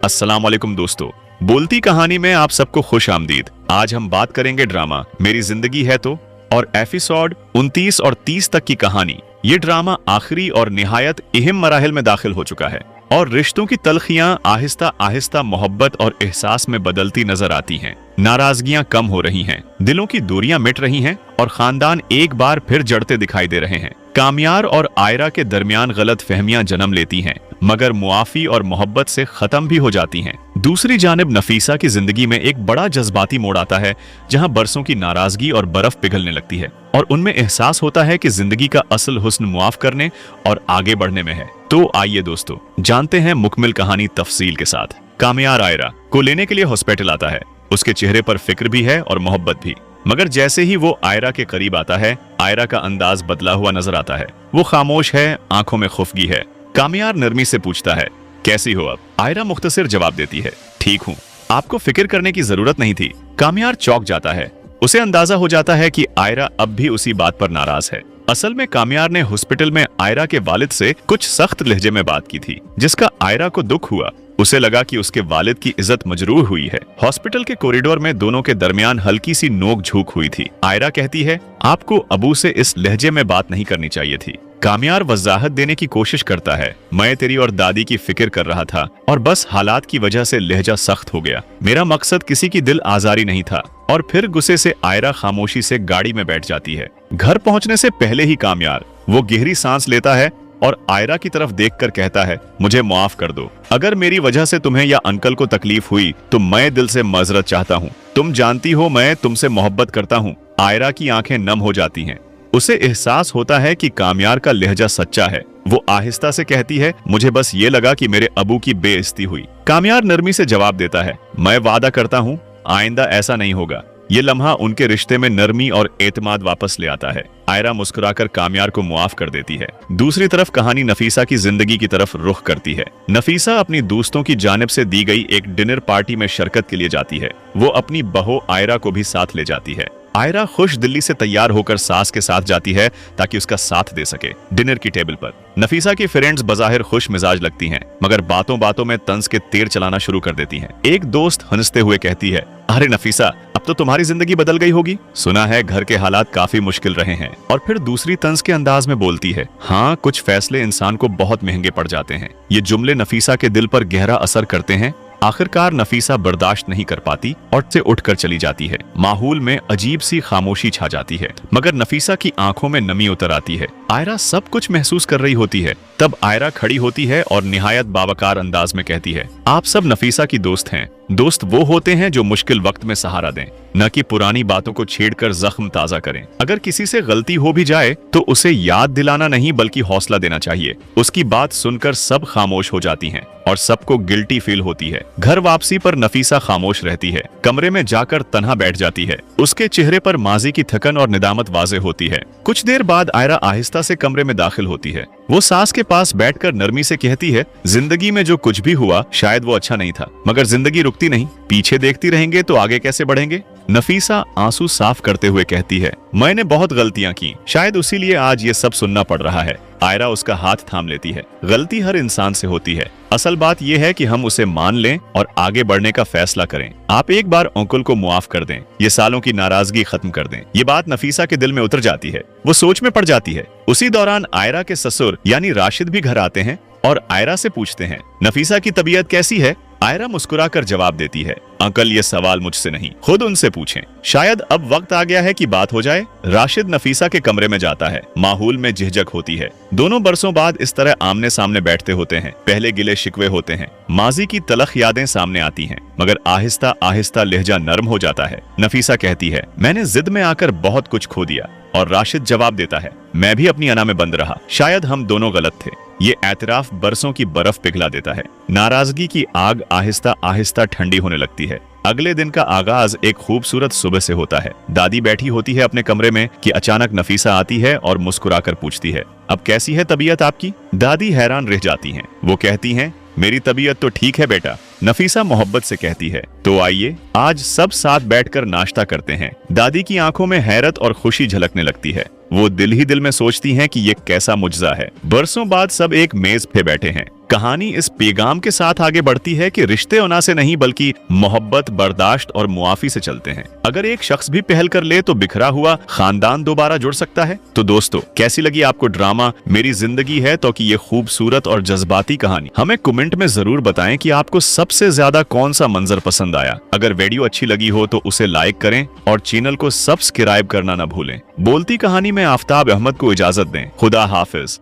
अस्सलाम वालेकुम दोस्तों, बोलती कहानी में आप सबको खुश आमदीद। आज हम बात करेंगे ड्रामा मेरी जिंदगी है तो और एपिसोड 29 और 30 तक की कहानी। ये ड्रामा आखिरी और निहायत अहम मराहिल में दाखिल हो चुका है और रिश्तों की तलखियां आहिस्ता आहिस्ता मोहब्बत और एहसास में बदलती नजर आती हैं। नाराजगियां कम हो रही हैं, दिलों की दूरियां मिट रही हैं और खानदान एक बार फिर जड़ते दिखाई दे रहे हैं। कामयार और आयरा के दरमियान गलत फहमियां जन्म लेती हैं, मगर मुआफी और मोहब्बत से खत्म भी हो जाती हैं। दूसरी जानिब नफीसा की जिंदगी में एक बड़ा जज्बाती मोड़ आता है, जहां बरसों की नाराजगी और बर्फ पिघलने लगती है और उनमें एहसास होता है कि जिंदगी का असल हुस्न मुआफ करने और आगे बढ़ने में है। तो आइए दोस्तों, जानते हैं मुकम्मल कहानी तफसील के साथ। कामयार आयरा को लेने के लिए हॉस्पिटल आता है। उसके चेहरे पर फिक्र भी है और मोहब्बत भी, मगर जैसे ही वो आयरा के करीब आता है, आयरा का अंदाज बदला हुआ नजर आता है। वो खामोश है, आंखों में खुफगी है। कामयार नरमी से पूछता है, कैसी हो अब? आयरा मुख्तसर जवाब देती है, ठीक हूँ, आपको फिक्र करने की जरूरत नहीं थी। कामयार चौंक जाता है। उसे अंदाजा हो जाता है कि आयरा अब भी उसी बात पर नाराज है। असल में कामयार ने हॉस्पिटल में आयरा के वालिद से कुछ सख्त लहजे में बात की थी, जिसका आयरा को दुख हुआ। उसे लगा कि उसके वालिद की इज्जत मजरूह हुई है। हॉस्पिटल के कॉरिडोर में दोनों के दरमियान हल्की सी नोक झोंक हुई थी। आयरा कहती है, आपको अबू से इस लहजे में बात नहीं करनी चाहिए थी। कामयार वजाहत देने की कोशिश करता है, मैं तेरी और दादी की फिक्र कर रहा था और बस हालात की वजह से लहजा सख्त हो गया। मेरा मकसद किसी की दिल आजारी नहीं था। और फिर गुस्से से आयरा खामोशी से गाड़ी में बैठ जाती है। घर पहुंचने से पहले ही कामयार वो गहरी सांस लेता है और आयरा की तरफ देखकर कहता है, मुझे माफ कर दो। अगर मेरी वजह से तुम्हें या अंकल को तकलीफ हुई तो मैं दिल से माजरत चाहता हूँ। तुम जानती हो मैं तुमसे मोहब्बत करता हूँ। आयरा की आंखें नम हो जाती हैं। उसे एहसास होता है कि कामयार का लहजा सच्चा है। वो आहिस्ता से कहती है, मुझे बस ये लगा कि मेरे अबू की बेइज्जती हुई। कामयार नरमी से जवाब देता है, मैं वादा करता हूँ आइंदा ऐसा नहीं होगा। ये लम्हा उनके रिश्ते में नरमी और एतमाद वापस ले आता है। आयरा मुस्कुराकर कामयार को मुआफ कर देती है। दूसरी तरफ कहानी नफीसा की जिंदगी की तरफ रुख करती है। नफीसा अपनी दोस्तों की जानिब से दी गई एक डिनर पार्टी में शिरकत के लिए जाती है। वो अपनी बहू आयरा को भी साथ ले जाती है। आयरा खुश दिल्ली से तैयार होकर सास के साथ जाती है ताकि उसका साथ दे सके। डिनर की टेबल पर नफीसा की फ्रेंड्स बज़ाहिर खुश मिजाज लगती हैं, मगर बातों बातों में तंज के तीर चलाना शुरू कर देती हैं। एक दोस्त हंसते हुए कहती है, अरे नफीसा, अब तो तुम्हारी जिंदगी बदल गई होगी। सुना है घर के हालात काफी मुश्किल रहे हैं। और फिर दूसरी तंज के अंदाज में बोलती है, हाँ, कुछ फैसले इंसान को बहुत महंगे पड़ जाते हैं। ये जुमले नफीसा के दिल पर गहरा असर करते हैं। आखिरकार नफीसा बर्दाश्त नहीं कर पाती और से उठकर चली जाती है। माहौल में अजीब सी खामोशी छा जाती है, मगर नफीसा की आंखों में नमी उतर आती है। आयरा सब कुछ महसूस कर रही होती है। तब आयरा खड़ी होती है और निहायत बावकार अंदाज में कहती है, आप सब नफीसा की दोस्त हैं। दोस्त वो होते हैं जो मुश्किल वक्त में सहारा दें, न कि पुरानी बातों को छेड़कर जख्म ताजा करें। अगर किसी से गलती हो भी जाए तो उसे याद दिलाना नहीं बल्कि हौसला देना चाहिए। उसकी बात सुनकर सब खामोश हो जाती हैं और सबको गिल्टी फील होती है। घर वापसी पर नफीसा खामोश रहती है। कमरे में जाकर तन्हा बैठ जाती है। उसके चेहरे पर माजी की थकन और निदामत वाजे होती है। कुछ देर बाद आयरा आहिस्ता से कमरे में दाखिल होती है। वो सास के पास बैठकर नरमी से कहती है, जिंदगी में जो कुछ भी हुआ शायद वो अच्छा नहीं था, मगर जिंदगी रुकती नहीं। पीछे देखती रहेंगे तो आगे कैसे बढ़ेंगे? नफीसा आंसू साफ करते हुए कहती है, मैंने बहुत गलतियां की, शायद उसीलिए आज ये सब सुनना पड़ रहा है। आयरा उसका हाथ थाम लेती है। गलती हर इंसान से होती है। असल बात यह है कि हम उसे मान लें और आगे बढ़ने का फैसला करें। आप एक बार अंकल को मुआफ कर दें, ये सालों की नाराजगी खत्म कर दें। ये बात नफीसा के दिल में उतर जाती है। वो सोच में पड़ जाती है। उसी दौरान आयरा के ससुर यानी राशिद भी घर आते हैं और आयरा से पूछते हैं, नफीसा की तबीयत कैसी है? आयरा मुस्कुराकर जवाब देती है, अंकल ये सवाल मुझसे नहीं, खुद उनसे पूछें। शायद अब वक्त आ गया है कि बात हो जाए। राशिद नफीसा के कमरे में जाता है। माहौल में झिझक होती है। दोनों बरसों बाद इस तरह आमने सामने बैठते होते हैं। पहले गिले शिकवे होते हैं, माजी की तलख यादें सामने आती हैं, मगर आहिस्ता आहिस्ता लहजा नरम हो जाता है। नफीसा कहती है, मैंने जिद में आकर बहुत कुछ खो दिया। और राशिद जवाब देता है, मैं भी अपनी अना में बंद रहा, शायद हम दोनों गलत थे। ये एतराफ बरसों की बर्फ पिघला देता है। नाराजगी की आग आहिस्ता आहिस्ता ठंडी होने लगती है। अगले दिन का आगाज एक खूबसूरत सुबह से होता है। दादी बैठी होती है अपने कमरे में कि अचानक नफीसा आती है और मुस्कुराकर पूछती है, अब कैसी है तबीयत आपकी? दादी हैरान रह जाती हैं। वो कहती हैं, मेरी तबीयत तो ठीक है बेटा। नफीसा मोहब्बत से कहती है, तो आइए आज सब साथ बैठकर नाश्ता करते हैं। दादी की आंखों में हैरत और खुशी झलकने लगती है। वो दिल ही दिल में सोचती हैं कि ये कैसा मुजजा है। बरसों बाद सब एक मेज पे बैठे हैं। कहानी इस पैगाम के साथ आगे बढ़ती है कि रिश्ते होना से नहीं बल्कि मोहब्बत, बर्दाश्त और मुआफी से चलते हैं। अगर एक शख्स भी पहल कर ले तो बिखरा हुआ खानदान दोबारा जुड़ सकता है। तो दोस्तों, कैसी लगी आपको ड्रामा मेरी जिंदगी है तो की ये खूबसूरत और जज्बाती कहानी? हमें कमेंट में जरूर बताएं कि आपको सबसे ज्यादा कौन सा मंजर पसंद आया। अगर वीडियो अच्छी लगी हो तो उसे लाइक करें और चैनल को सब्सक्राइब करना न भूलें। बोलती कहानी में आफ्ताब अहमद को इजाजत दें। खुदा हाफिज।